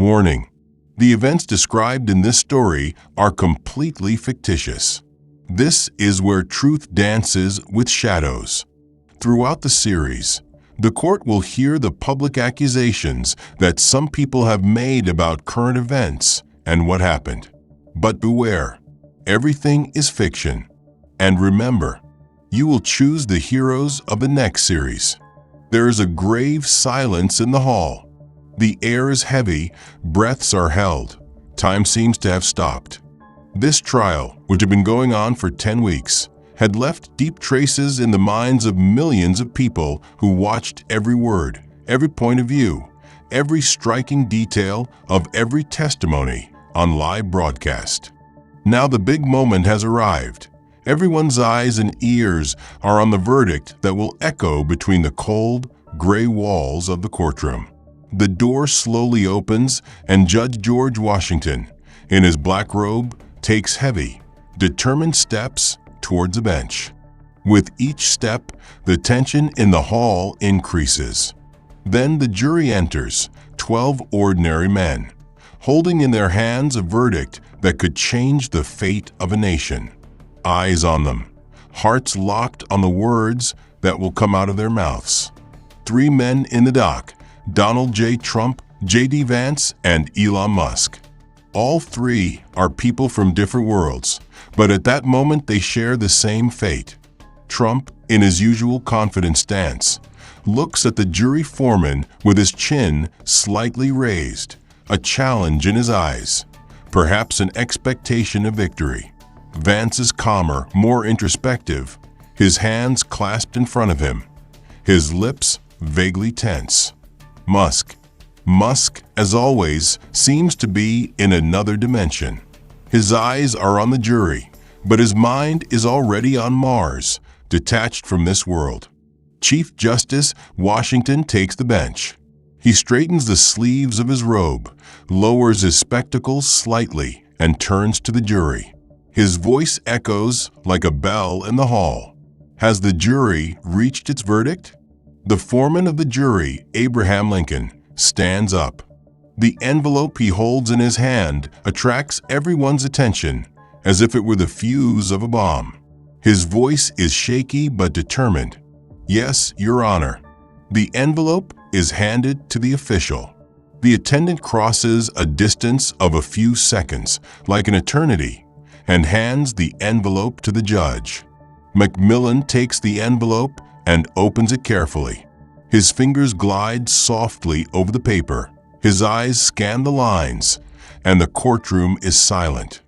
Warning: the events described in this story are completely fictitious. This is where truth dances with shadows. Throughout the series, the court will hear the public accusations that some people have made about current events and what happened. But beware, everything is fiction. And remember, you will choose the heroes of the next series. There is a grave silence in the hall. The air is heavy, breaths are held. Time seems to have stopped. This trial, which had been going on for 10 weeks, had left deep traces in the minds of millions of people who watched every word, every point of view, every striking detail of every testimony on live broadcast. Now the big moment has arrived. Everyone's eyes and ears are on the verdict that will echo between the cold, gray walls of the courtroom. The door slowly opens and Judge George Washington, in his black robe, takes heavy, determined steps towards the bench. With each step, the tension in the hall increases. Then the jury enters, 12 ordinary men, holding in their hands a verdict that could change the fate of a nation. Eyes on them, hearts locked on the words that will come out of their mouths. 3 men in the dock: Donald J. Trump, J.D. Vance, and Elon Musk. All 3 are people from different worlds, but at that moment they share the same fate. Trump, in his usual confident stance, looks at the jury foreman with his chin slightly raised, a challenge in his eyes, perhaps an expectation of victory. Vance is calmer, more introspective, his hands clasped in front of him, his lips vaguely tense. Musk, as always, seems to be in another dimension. His eyes are on the jury, but his mind is already on Mars, detached from this world. Chief Justice Washington takes the bench. He straightens the sleeves of his robe, lowers his spectacles slightly, and turns to the jury. His voice echoes like a bell in the hall. Has the jury reached its verdict? The foreman of the jury, Abraham Lincoln, stands up. The envelope he holds in his hand attracts everyone's attention, as if it were the fuse of a bomb. His voice is shaky but determined. Yes, Your Honor. The envelope is handed to the official. The attendant crosses a distance of a few seconds, like an eternity, and hands the envelope to the judge. Macmillan takes the envelope and opens it carefully. His fingers glide softly over the paper. His eyes scan the lines, and the courtroom is silent.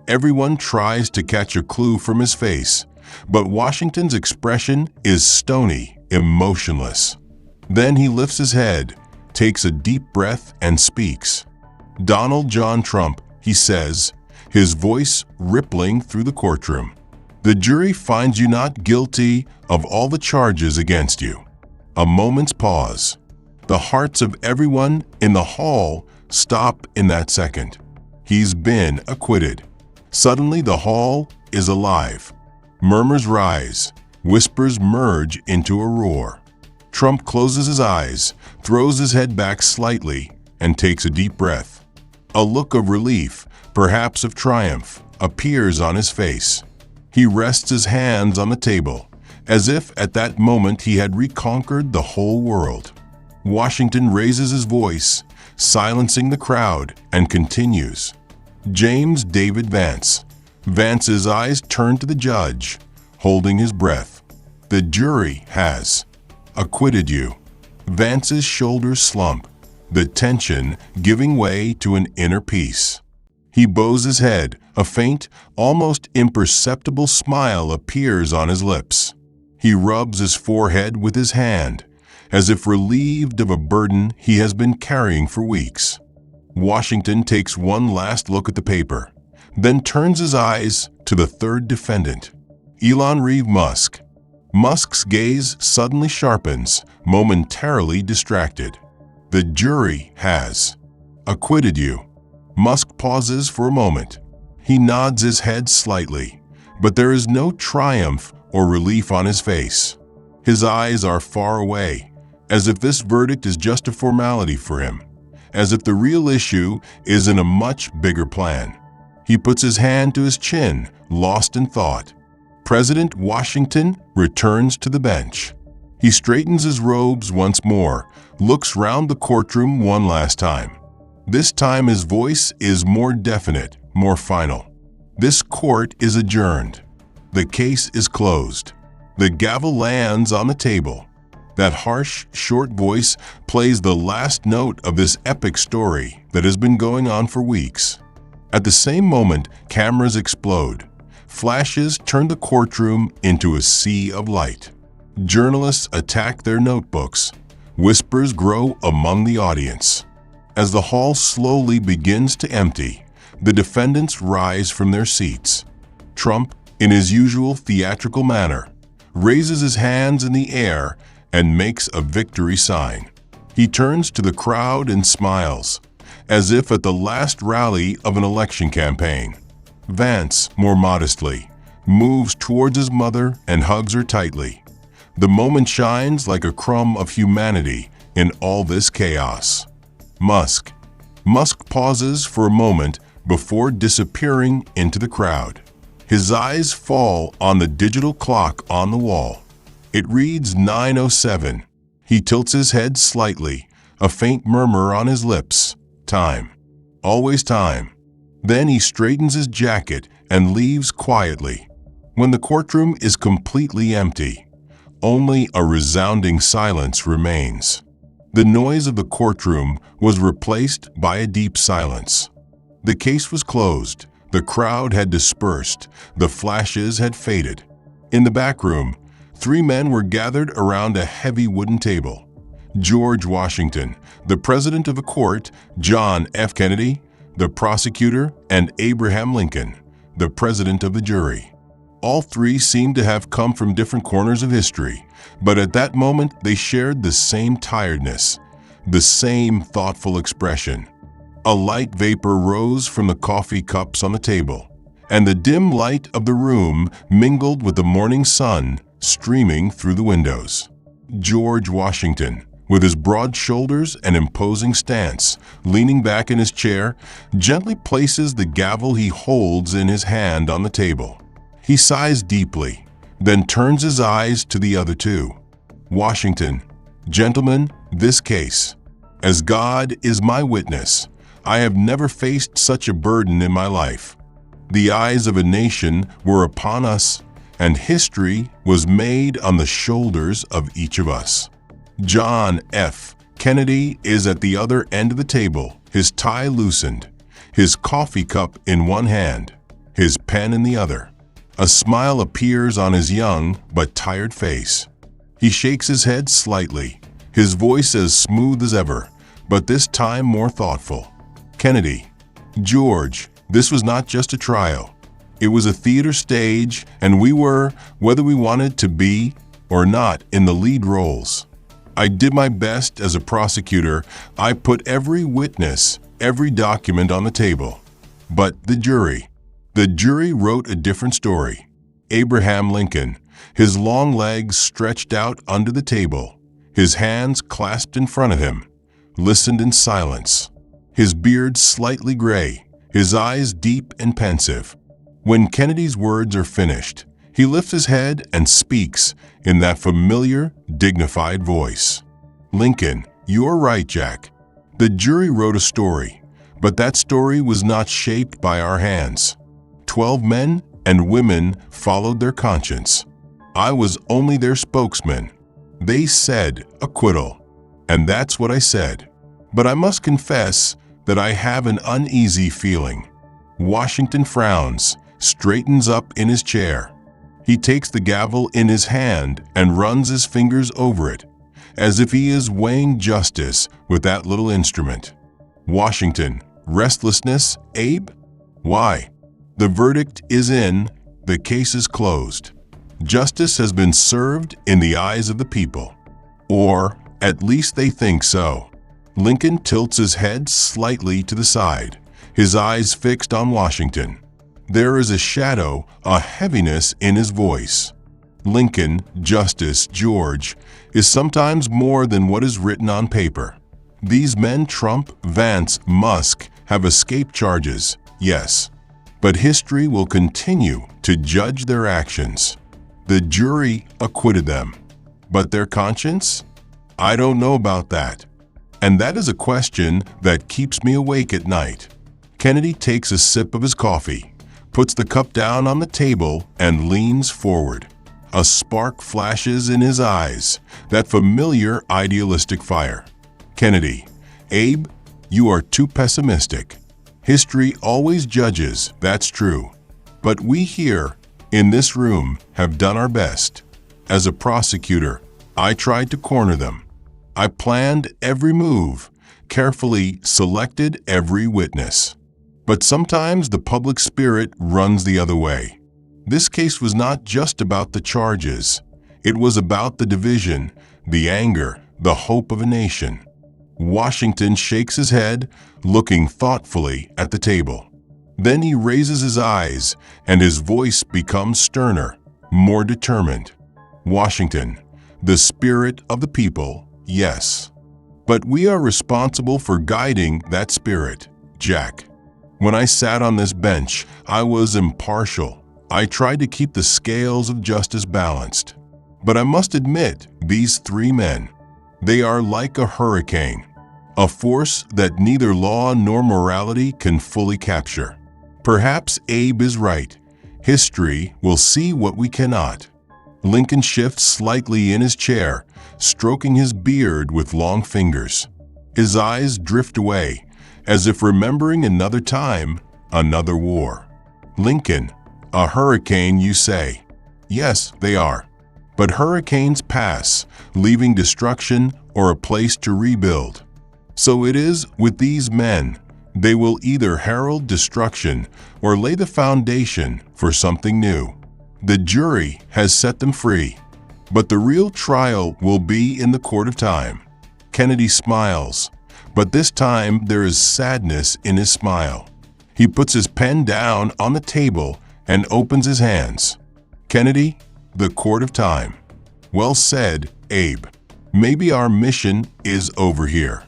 Everyone tries to catch a clue from his face, but Washington's expression is stony, emotionless. Then he lifts his head, takes a deep breath, and speaks. "Donald John Trump," he says, his voice rippling through the courtroom. "The jury finds you not guilty of all the charges against you." A moment's pause. The hearts of everyone in the hall stop in that second. He's been acquitted. Suddenly the hall is alive. Murmurs rise. Whispers merge into a roar. Trump closes his eyes, throws his head back slightly, and takes a deep breath. A look of relief, perhaps of triumph, appears on his face. He rests his hands on the table, as if at that moment he had reconquered the whole world. Washington raises his voice, silencing the crowd, and continues. James David Vance. Vance's eyes turn to the judge, holding his breath. "The jury has acquitted you." Vance's shoulders slump, the tension giving way to an inner peace. He bows his head. A faint, almost imperceptible smile appears on his lips. He rubs his forehead with his hand, as if relieved of a burden he has been carrying for weeks. Washington takes one last look at the paper, then turns his eyes to the third defendant, Elon Musk. Musk's gaze suddenly sharpens, momentarily distracted. "The jury has acquitted you." Musk pauses for a moment. He nods his head slightly, but there is no triumph or relief on his face. His eyes are far away, as if this verdict is just a formality for him, as if the real issue is in a much bigger plan. He puts his hand to his chin, lost in thought. President Washington returns to the bench. He straightens his robes once more, looks round the courtroom one last time. This time his voice is more definite, more final. This court is adjourned. The case is closed. The gavel lands on the table. That harsh, short voice plays the last note of this epic story that has been going on for weeks. At the same moment, cameras explode. Flashes turn the courtroom into a sea of light. Journalists attack their notebooks. Whispers grow among the audience. As the hall slowly begins to empty, the defendants rise from their seats. Trump, in his usual theatrical manner, raises his hands in the air and makes a victory sign. He turns to the crowd and smiles, as if at the last rally of an election campaign. Vance, more modestly, moves towards his mother and hugs her tightly. The moment shines like a crumb of humanity in all this chaos. Musk pauses for a moment before disappearing into the crowd. His eyes fall on the digital clock on the wall. It reads 9:07. He tilts his head slightly, a faint murmur on his lips. Time. Always time. Then he straightens his jacket and leaves quietly. When the courtroom is completely empty, only a resounding silence remains. The noise of the courtroom was replaced by a deep silence. The case was closed. The crowd had dispersed. The flashes had faded. In the back room, 3 men were gathered around a heavy wooden table. George Washington, the president of the court, John F. Kennedy, the prosecutor, and Abraham Lincoln, the president of the jury. All 3 seemed to have come from different corners of history, but at that moment they shared the same tiredness, the same thoughtful expression. A light vapor rose from the coffee cups on the table, and the dim light of the room mingled with the morning sun streaming through the windows. George Washington, with his broad shoulders and imposing stance, leaning back in his chair, gently places the gavel he holds in his hand on the table. He sighs deeply, then turns his eyes to the other 2. Washington, gentlemen, this case. As God is my witness, I have never faced such a burden in my life. The eyes of a nation were upon us, and history was made on the shoulders of each of us. John F. Kennedy is at the other end of the table, his tie loosened, his coffee cup in one hand, his pen in the other. A smile appears on his young but tired face. He shakes his head slightly, his voice as smooth as ever, but this time more thoughtful. Kennedy, George, this was not just a trial. It was a theater stage, and we were, whether we wanted to be or not, in the lead roles. I did my best as a prosecutor. I put every witness, every document on the table. But the jury wrote a different story. Abraham Lincoln, his long legs stretched out under the table, his hands clasped in front of him, listened in silence. His beard slightly gray, his eyes deep and pensive. When Kennedy's words are finished, he lifts his head and speaks in that familiar, dignified voice. Lincoln, you're right, Jack. The jury wrote a story, but that story was not shaped by our hands. 12 men and women followed their conscience. I was only their spokesman. They said acquittal, and that's what I said. But I must confess that I have an uneasy feeling. Washington frowns, straightens up in his chair. He takes the gavel in his hand and runs his fingers over it, as if he is weighing justice with that little instrument. Washington, restlessness, Abe? Why? The verdict is in, the case is closed. Justice has been served in the eyes of the people. Or, at least they think so. Lincoln tilts his head slightly to the side, his eyes fixed on Washington. There is a shadow, a heaviness in his voice. Lincoln, Justice, George, is sometimes more than what is written on paper. These men, Trump, Vance, Musk, have escaped charges, yes. But history will continue to judge their actions. The jury acquitted them. But their conscience? I don't know about that. And that is a question that keeps me awake at night. Kennedy takes a sip of his coffee, puts the cup down on the table, and leans forward. A spark flashes in his eyes, that familiar idealistic fire. Kennedy, Abe, you are too pessimistic. History always judges, that's true. But we here, in this room, have done our best. As a prosecutor, I tried to corner them. I planned every move, carefully selected every witness. But sometimes the public spirit runs the other way. This case was not just about the charges. It was about the division, the anger, the hope of a nation. Washington shakes his head, looking thoughtfully at the table. Then he raises his eyes, and his voice becomes sterner, more determined. Washington, the spirit of the people, yes. But we are responsible for guiding that spirit, Jack. When I sat on this bench, I was impartial. I tried to keep the scales of justice balanced. But I must admit, these three men, they are like a hurricane, a force that neither law nor morality can fully capture. Perhaps Abe is right. History will see what we cannot. Lincoln shifts slightly in his chair, stroking his beard with long fingers. His eyes drift away, as if remembering another time, another war. Lincoln, a hurricane, you say? Yes, they are. But hurricanes pass, leaving destruction or a place to rebuild. So it is with these men. They will either herald destruction or lay the foundation for something new. The jury has set them free, but the real trial will be in the court of time. Kennedy smiles, but this time there is sadness in his smile. He puts his pen down on the table and opens his hands. Kennedy, the court of time. Well said, Abe. Maybe our mission is over here.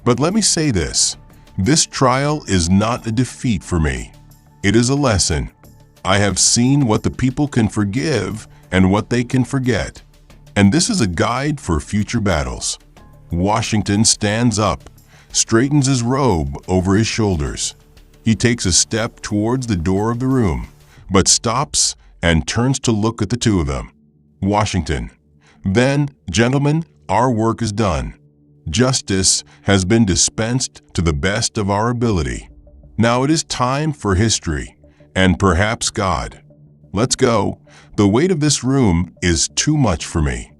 But let me say this. This trial is not a defeat for me. It is a lesson. I have seen what the people can forgive and what they can forget. And this is a guide for future battles. Washington stands up, straightens his robe over his shoulders. He takes a step towards the door of the room, but stops and turns to look at the two of them. Washington. Then, gentlemen, our work is done. Justice has been dispensed to the best of our ability. Now it is time for history, and perhaps God. Let's go. The weight of this room is too much for me.